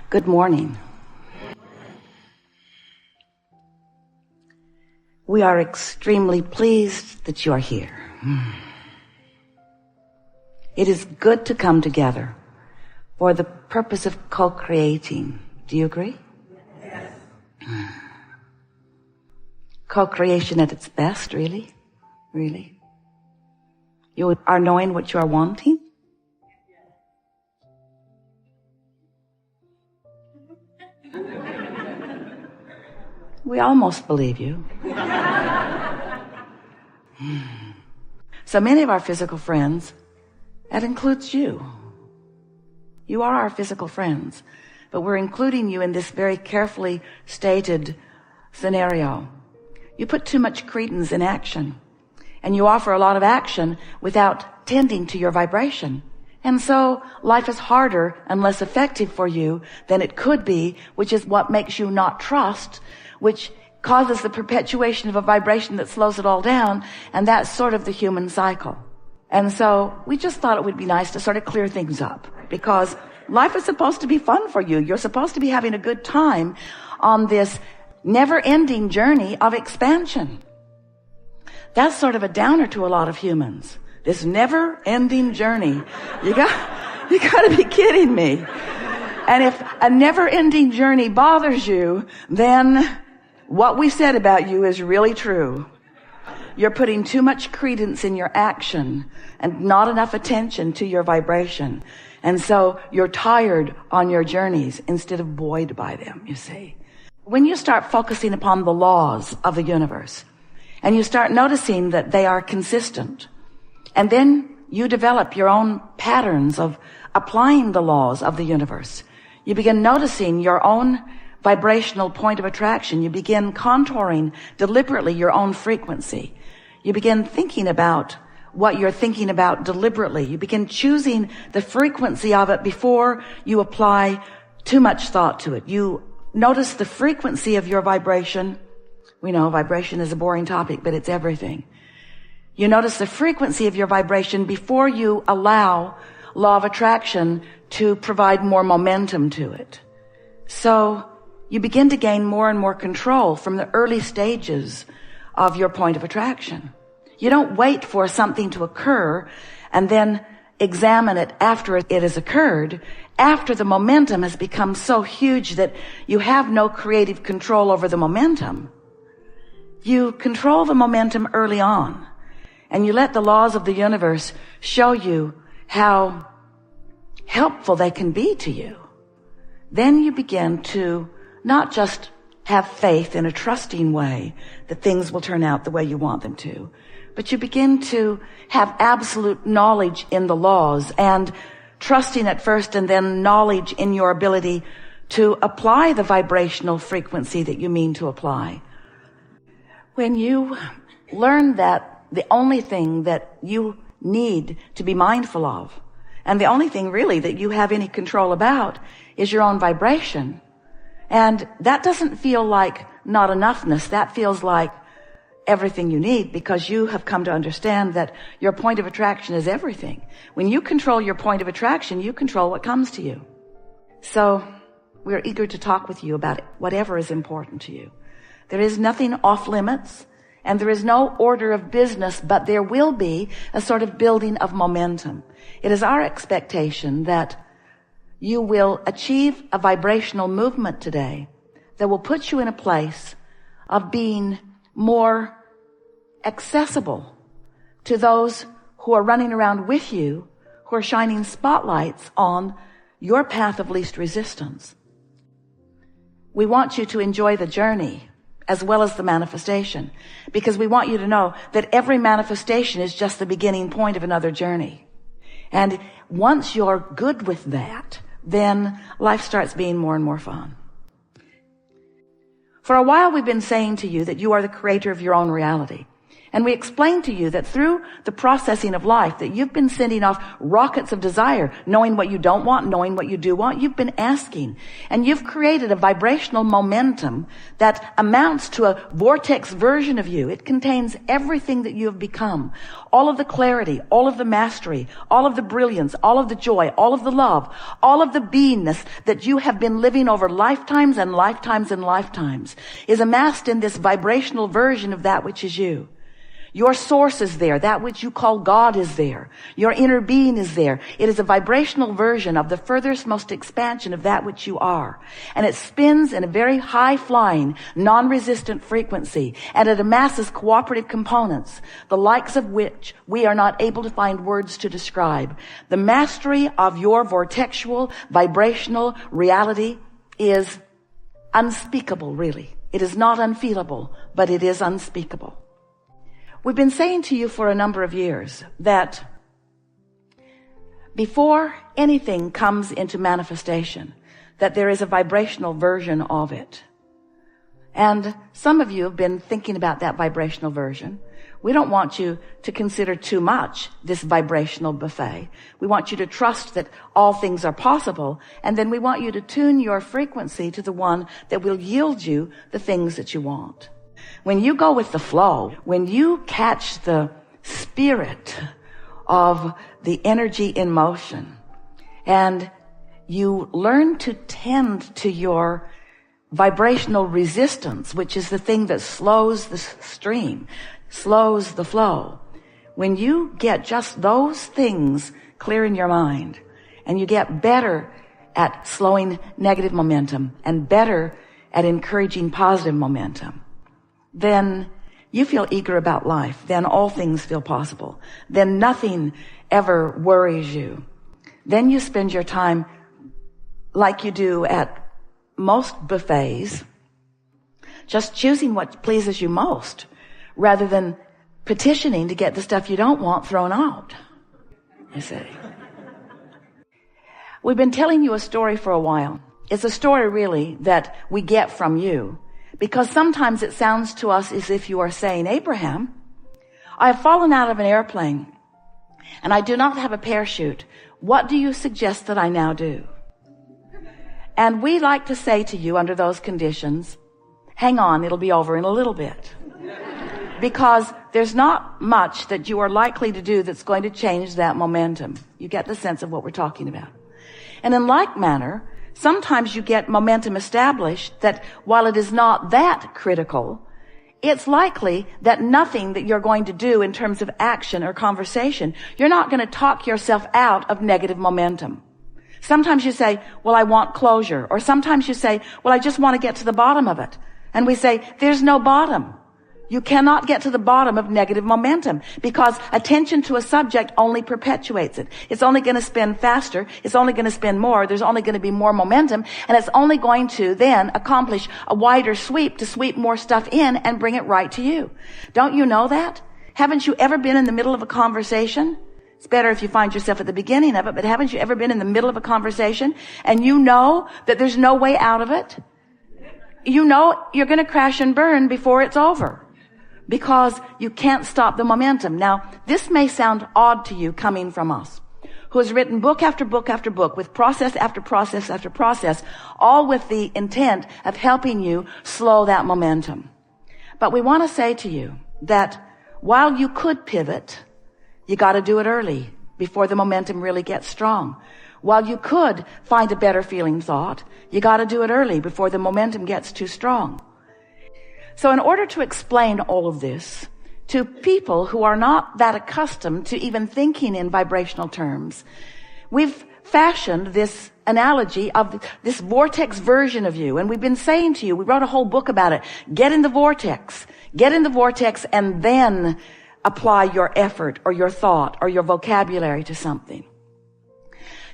Good morning. We are extremely pleased that you are here. It is good to come together for the purpose of co-creating. Do you agree? Yes. Co-creation at its best, really? Really? You are knowing what you are wanting? We almost believe you. So many of our physical friends, that includes you. You are our physical friends, but we're including you in this very carefully stated scenario. You put too much credence in action, and you offer a lot of action without tending to your vibration. And so life is harder and less effective for you than it could be, which is what makes you not trust, which causes the perpetuation of a vibration that slows it all down, and that's sort of the human cycle. And so we just thought it would be nice to sort of clear things up, because life is supposed to be fun for you. You're supposed to be having a good time on this never-ending journey of expansion. That's sort of a downer to a lot of humans. This never-ending journey. You got to be kidding me. And if a never-ending journey bothers you, then what we said about you is really true. You're putting too much credence in your action and not enough attention to your vibration. And so you're tired on your journeys instead of buoyed by them, you see. When you start focusing upon the laws of the universe, and you start noticing that they are consistent, and then you develop your own patterns of applying the laws of the universe, you begin noticing your own vibrational point of attraction. You begin contouring deliberately your own frequency. You begin thinking about what you're thinking about deliberately. You begin choosing the frequency of it before you apply too much thought to it. You notice the frequency of your vibration. We know vibration is a boring topic, but it's everything. You notice the frequency of your vibration before you allow law of attraction to provide more momentum to it. So you begin to gain more and more control from the early stages of your point of attraction. You don't wait for something to occur and then examine it after it has occurred, after the momentum has become so huge that you have no creative control over the momentum. You control the momentum early on, and you let the laws of the universe show you how helpful they can be to you. Then you begin to not just have faith in a trusting way that things will turn out the way you want them to, but you begin to have absolute knowledge in the laws, and trusting at first and then knowledge in your ability to apply the vibrational frequency that you mean to apply. When you learn that the only thing that you need to be mindful of, and the only thing really that you have any control about, is your own vibration, and that doesn't feel like not enoughness. That feels like everything you need, because you have come to understand that your point of attraction is everything. When you control your point of attraction, you control what comes to you. So we're eager to talk with you about whatever is important to you. There is nothing off limits, and there is no order of business, but there will be a sort of building of momentum. It is our expectation that you will achieve a vibrational movement today that will put you in a place of being more accessible to those who are running around with you, who are shining spotlights on your path of least resistance. We want you to enjoy the journey as well as the manifestation, because we want you to know that every manifestation is just the beginning point of another journey. And once you're good with that, then life starts being more and more fun. For a while, we've been saying to you that you are the creator of your own reality. And we explained to you that through the processing of life, that you've been sending off rockets of desire, knowing what you don't want, knowing what you do want. You've been asking. And you've created a vibrational momentum that amounts to a vortex version of you. It contains everything that you have become. All of the clarity, all of the mastery, all of the brilliance, all of the joy, all of the love, all of the beingness that you have been living over lifetimes and lifetimes and lifetimes is amassed in this vibrational version of that which is you. Your source is there. That which you call God is there. Your inner being is there. It is a vibrational version of the furthest most expansion of that which you are. And it spins in a very high-flying, non-resistant frequency. And it amasses cooperative components, the likes of which we are not able to find words to describe. The mastery of your vortexual, vibrational reality is unspeakable, really. It is not unfeelable, but it is unspeakable. We've been saying to you for a number of years that before anything comes into manifestation, that there is a vibrational version of it. And some of you have been thinking about that vibrational version. We don't want you to consider too much this vibrational buffet. We want you to trust that all things are possible, and then we want you to tune your frequency to the one that will yield you the things that you want. When you go with the flow, when you catch the spirit of the energy in motion, and you learn to tend to your vibrational resistance, which is the thing that slows the stream, slows the flow. When you get just those things clear in your mind, and you get better at slowing negative momentum and better at encouraging positive momentum, then you feel eager about life. Then all things feel possible. Then nothing ever worries you. Then you spend your time like you do at most buffets, just choosing what pleases you most, rather than petitioning to get the stuff you don't want thrown out. You see. We've been telling you a story for a while. It's a story really that we get from you, because sometimes it sounds to us as if you are saying, Abraham, I have fallen out of an airplane and I do not have a parachute. What do you suggest that I now do? And we like to say to you under those conditions, hang on, it'll be over in a little bit. Because there's not much that you are likely to do that's going to change that momentum. You get the sense of what we're talking about. And in like manner, sometimes you get momentum established that while it is not that critical, it's likely that nothing that you're going to do in terms of action or conversation, you're not going to talk yourself out of negative momentum. Sometimes you say, well, I want closure. Or sometimes you say, well, I just want to get to the bottom of it. And we say, there's no bottom. You cannot get to the bottom of negative momentum, because attention to a subject only perpetuates it. It's only going to spin faster. It's only going to spin more. There's only going to be more momentum. And it's only going to then accomplish a wider sweep to sweep more stuff in and bring it right to you. Don't you know that? Haven't you ever been in the middle of a conversation? It's better if you find yourself at the beginning of it, but haven't you ever been in the middle of a conversation and you know that there's no way out of it? You know you're going to crash and burn before it's over, because you can't stop the momentum. Now, this may sound odd to you coming from us, who has written book after book after book with process after process after process, all with the intent of helping you slow that momentum. But we want to say to you that while you could pivot, you got to do it early before the momentum really gets strong. While you could find a better feeling thought, you got to do it early before the momentum gets too strong. So in order to explain all of this to people who are not that accustomed to even thinking in vibrational terms, we've fashioned this analogy of this vortex version of you. And we've been saying to you, we wrote a whole book about it. Get in the vortex, and then apply your effort or your thought or your vocabulary to something.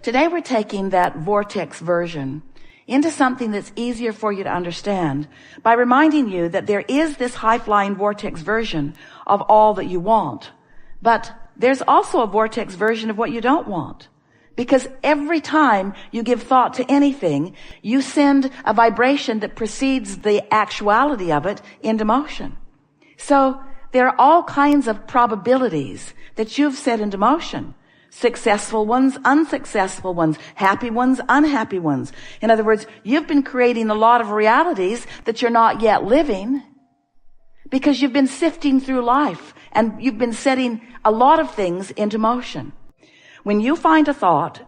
Today we're taking that vortex version into something that's easier for you to understand by reminding you that there is this high-flying vortex version of all that you want. But there's also a vortex version of what you don't want. Because every time you give thought to anything, you send a vibration that precedes the actuality of it into motion. So there are all kinds of probabilities that you've set into motion. Successful ones, unsuccessful ones, happy ones, unhappy ones. In other words, you've been creating a lot of realities that you're not yet living because you've been sifting through life and you've been setting a lot of things into motion. When you find a thought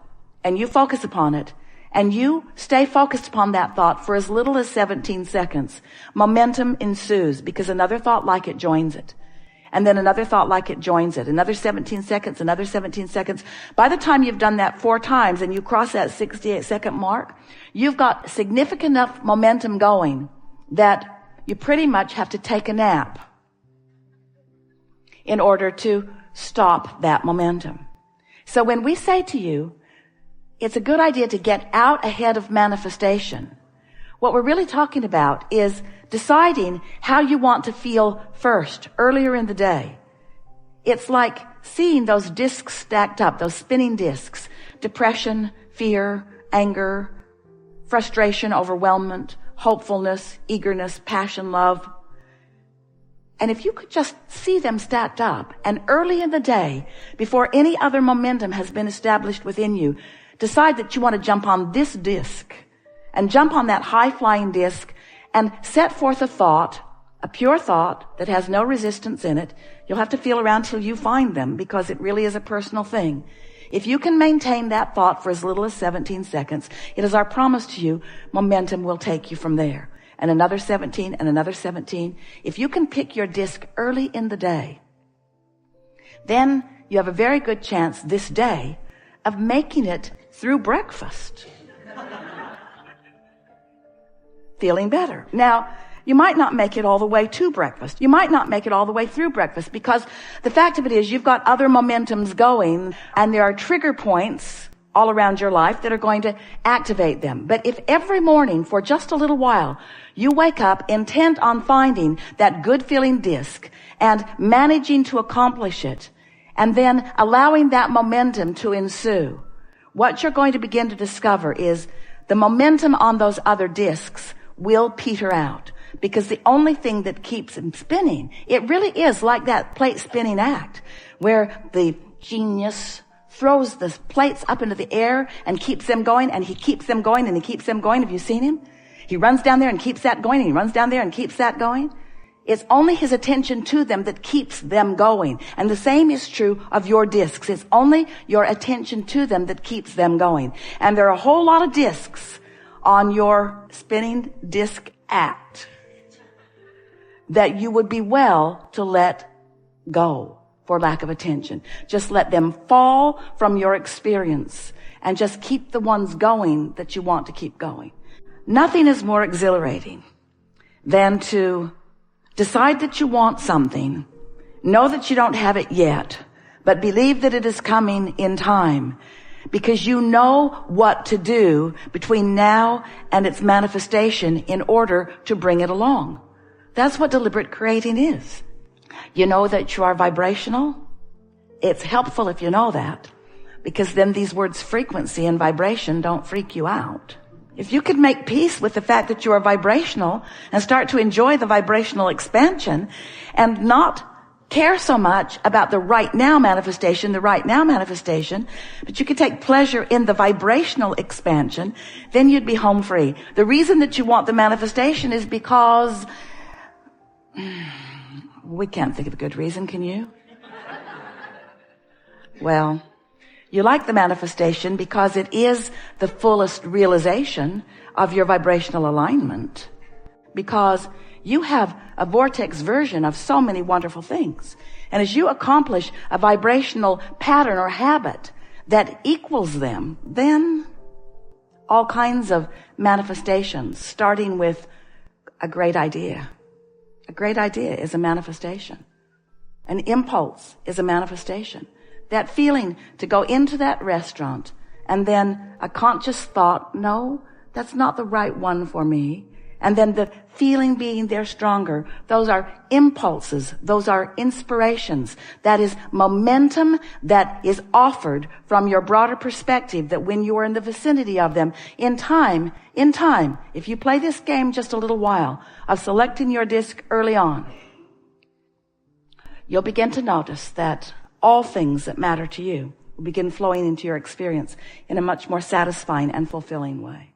and you focus upon it and you stay focused upon that thought for as little as 17 seconds, momentum ensues because another thought like it joins it. And then another thought like it joins it. Another 17 seconds, another 17 seconds. By the time you've done that 4 times and you cross that 68-second mark, you've got significant enough momentum going that you pretty much have to take a nap in order to stop that momentum. So when we say to you, it's a good idea to get out ahead of manifestation, what we're really talking about is deciding how you want to feel first, earlier in the day. It's like seeing those discs stacked up, those spinning discs, depression, fear, anger, frustration, overwhelmment, hopefulness, eagerness, passion, love. And if you could just see them stacked up and early in the day, before any other momentum has been established within you, decide that you want to jump on this disc and jump on that high-flying disc and set forth a thought, a pure thought that has no resistance in it. You'll have to feel around till you find them because it really is a personal thing. If you can maintain that thought for as little as 17 seconds, it is our promise to you, momentum will take you from there. And another 17 and another 17. If you can pick your disc early in the day, then you have a very good chance this day of making it through breakfast. Feeling better. Now, you might not make it all the way to breakfast. You might not make it all the way through breakfast because the fact of it is you've got other momentums going and there are trigger points all around your life that are going to activate them. But if every morning for just a little while you wake up intent on finding that good feeling disc and managing to accomplish it and then allowing that momentum to ensue, what you're going to begin to discover is the momentum on those other discs will peter out because the only thing that keeps them spinning, it really is like that plate spinning act where the genius throws the plates up into the air and keeps them going and he keeps them going and he keeps them going. Have you seen him? He runs down there and keeps that going and he runs down there and keeps that going. It's only his attention to them that keeps them going. And the same is true of your discs. It's only your attention to them that keeps them going. And there are a whole lot of discs on your spinning disc act that you would be well to let go for lack of attention. Just let them fall from your experience and just keep the ones going that you want to keep going. Nothing is more exhilarating than to decide that you want something, know that you don't have it yet, but believe that it is coming in time because you know what to do between now and its manifestation in order to bring it along. That's what deliberate creating is. You know that you are vibrational. It's helpful if you know that because then these words frequency and vibration don't freak you out. If you could make peace with the fact that you are vibrational and start to enjoy the vibrational expansion and not care so much about the right now manifestation, but you could take pleasure in the vibrational expansion, then you'd be home free. The reason that you want the manifestation is because we can't think of a good reason, can you? Well, you like the manifestation because it is the fullest realization of your vibrational alignment. Because you have a vortex version of so many wonderful things. And as you accomplish a vibrational pattern or habit that equals them, then all kinds of manifestations, starting with a great idea. A great idea is a manifestation. An impulse is a manifestation. That feeling to go into that restaurant and then a conscious thought, no, that's not the right one for me. And then the feeling being there stronger. Those are impulses. Those are inspirations. That is momentum that is offered from your broader perspective that when you are in the vicinity of them, in time, if you play this game just a little while of selecting your disc early on, you'll begin to notice that all things that matter to you will begin flowing into your experience in a much more satisfying and fulfilling way.